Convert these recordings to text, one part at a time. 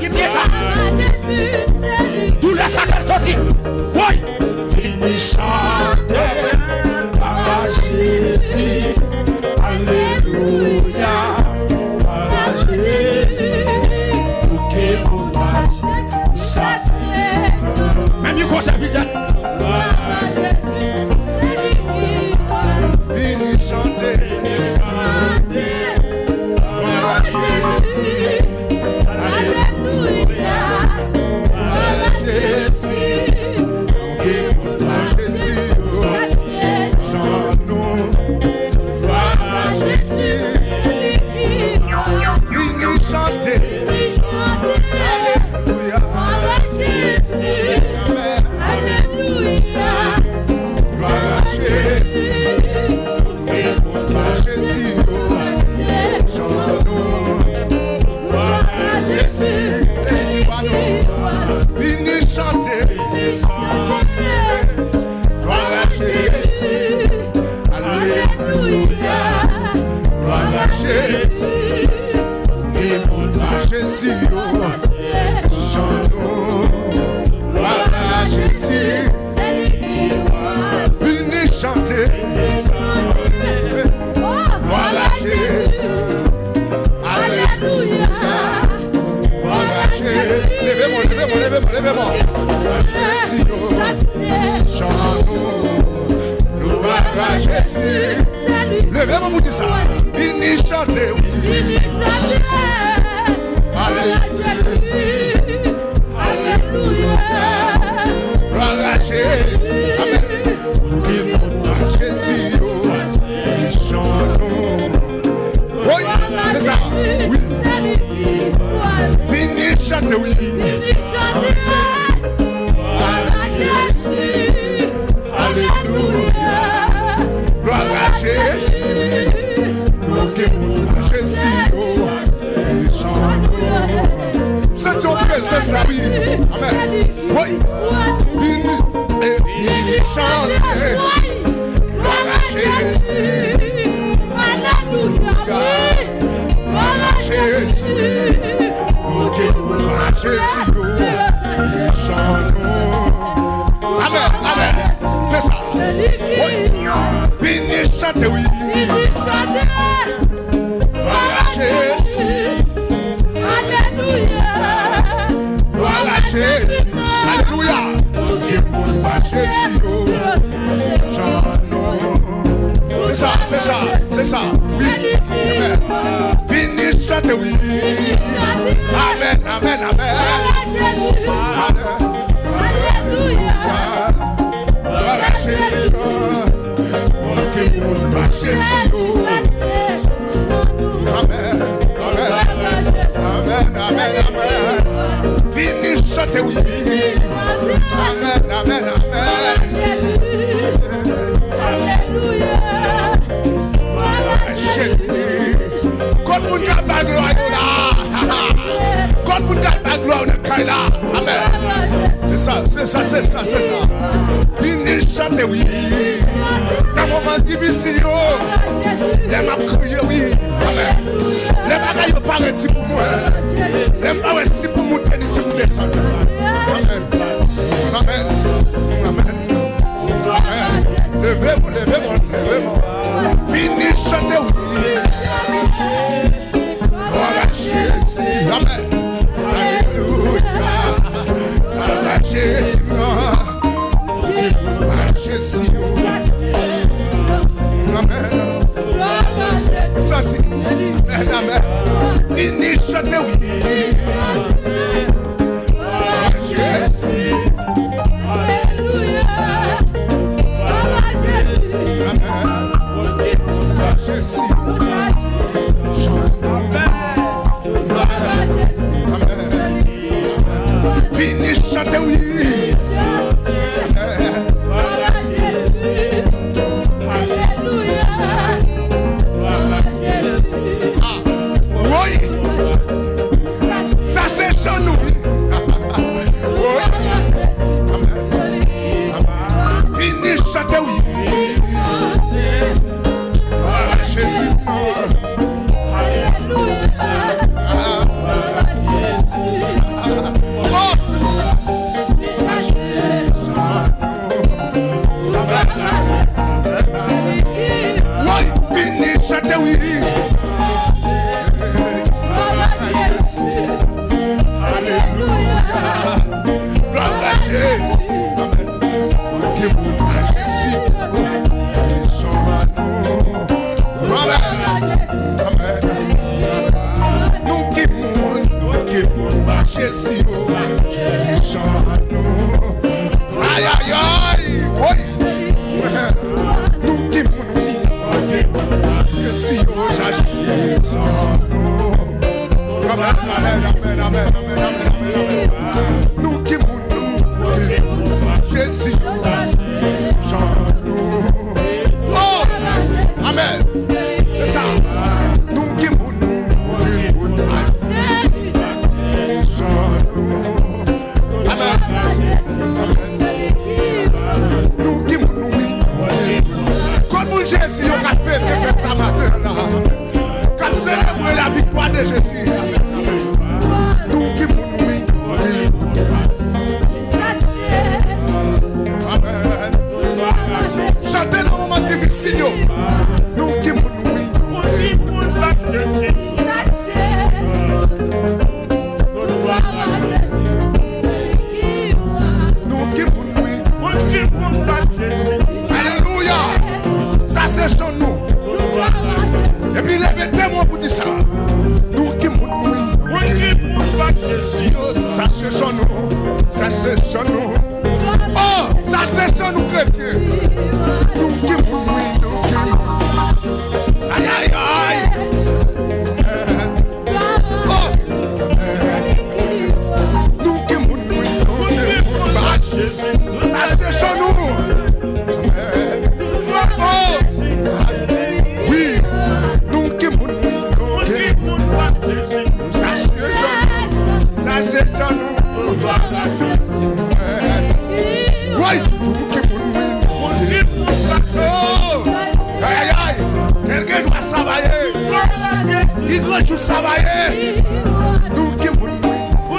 qui pied ça. Tout la sacre sorti. Oui. Fini chanter à Jésus. Alléluia. À Jésus. Pour que mon âge ça. Même you conseille vite. Fini chanter. Levez-moi pour dire ça. Vini chanter, oui. Alléluia. Gloire à Jésus. Amen. Gloire à Jésus. Chantons. Oui, c'est ça. Oui. Vini chanter, oui. Gloire à Jésus. Alléluia. Gloire à Jésus. C'est ton princesse la vie. Amen. Oui. Il chante. Gloire à Jésus. Alléluia. Gloire à Jésus. Gloire à Jésus. Chantons. Amen. Amen. C'est ça. Oui. Vini chanter, oui. Gloire à Jésus. Alléluia. Gloire à Jésus. Alléluia. Gloire à Jésus. C'est ça, c'est ça, c'est ça. Oui. Amen. Vini chanter, oui. Amen, amen, amen. Alléluia. Gloire à Jésus. Gloire à Jésus. Amen, amen, amen, amen, amen. Vini chanter, oui. Amen, amen, amen. Alléluia. Jésus. God vous garde la gloire là. God vous garde la gloire là. Amen. C'est ça, c'est ça, c'est ça, c'est ça. Vini chanter, oui. Dans un moment difficile, les m'a crié, oui. Amen. Les bagailles paraissent pour moi. Les bagailles pour moi, tenir si vous descendez. Amen. Amen. Amen. Amen. Levez-moi, levez-moi, levez-moi. Fini chanter, oui. Gloire à Jésus. Amen. Alléluia. Gloire à Jésus. Gloire à Jésus. Amen. Senti. Amen, amen. Fini chanter, oui. Gloire à Jésus. Alléluia. Gloire à Jésus. Amen. Gloire à Jésus. Amen. Gloire à Jésus. Amen. Fini chanter, oui. c'est chez nous. Oh, ça c'est chez nous chrétiens. Nous qui mourons, nous qui. Aïe, aïe, aïe. Nous qui mourons, nous qui. Ça c'est chez nous. Oui, nous qui mourons, nous qui. Ça c'est chez nous. Oui, nous qui mourons. Oh, aïe, aïe, quelqu'un doit travailler. Qui doit travailler? Nous qui mourons. Oh,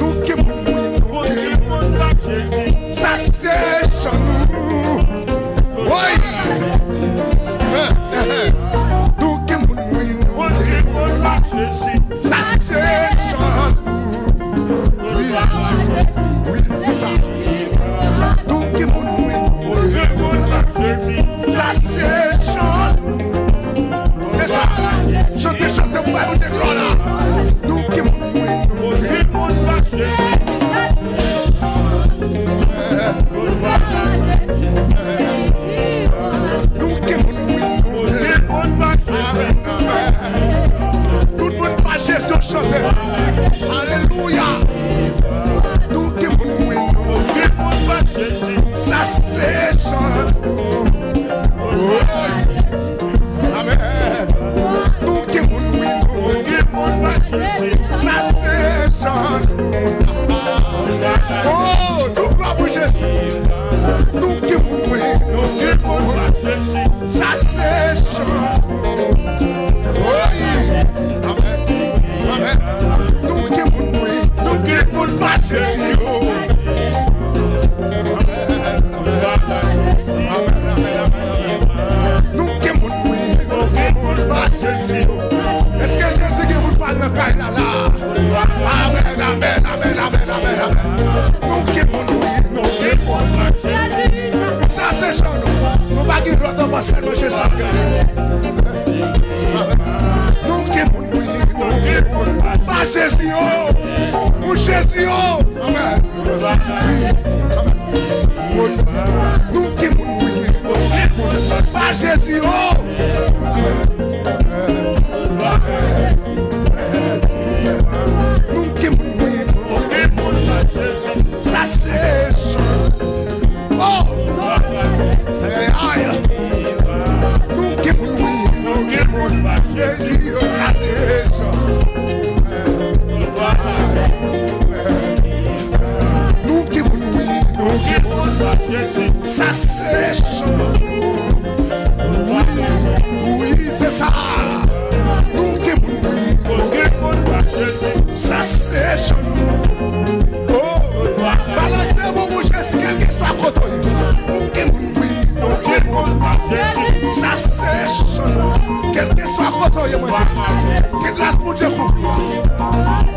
nous qui mourons. Ça c'est chez nous. Oui. Nous qui mourons. Ça c'est chez nous. Oui, oui, c'est ça. Nous qui mourons. Ça c'est chez nous. C'est ça. Chantez, chantez, vous avez des gloires là. Nous qui mourons. Nous qui mourons. Tout le monde marche sur chanter. Alléluia. Nous qui mourons. Ça c'est chant. Amen. Nous qui mourons. Ça c'est chant. Oh, tout gloire pour Jésus. Nous qui mourons. Ça c'est chant. Oui. Amen. Amen. Nous qui mourons. Nous qui mourons pas Jésus. Nous qui mourons pas Jésus. Est-ce que Jésus qui vous parle de Kaïla là? Amen, amen, amen, amen, amen, amen. Nous qui mourons, nous qui mourons. Ça c'est chez nous. Nous ne pouvons pas dire seulement Jésus. Nous qui mourons, nous qui mourons. Pas Jésus, ou Jésus, amen. Nous qui mourons, pas Jésus, nous qui mourons. Ça c'est oh, aïe, aïe. Nous qui mourons, Jésus, ça c'est nous qui mourons, ça c'est oui, c'est ça. Nous qui mourons, ça c'est oh, balancez-vous pour Jésus, quel que soit côté. Nous qui mourons, ça c'est quel que soit côté. Que grâce pour Dieu pour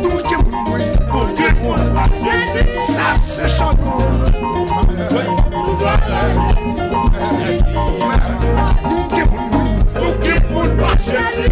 nous qui mourons, ça c'est chant. Nous qui mourons pas Jésus.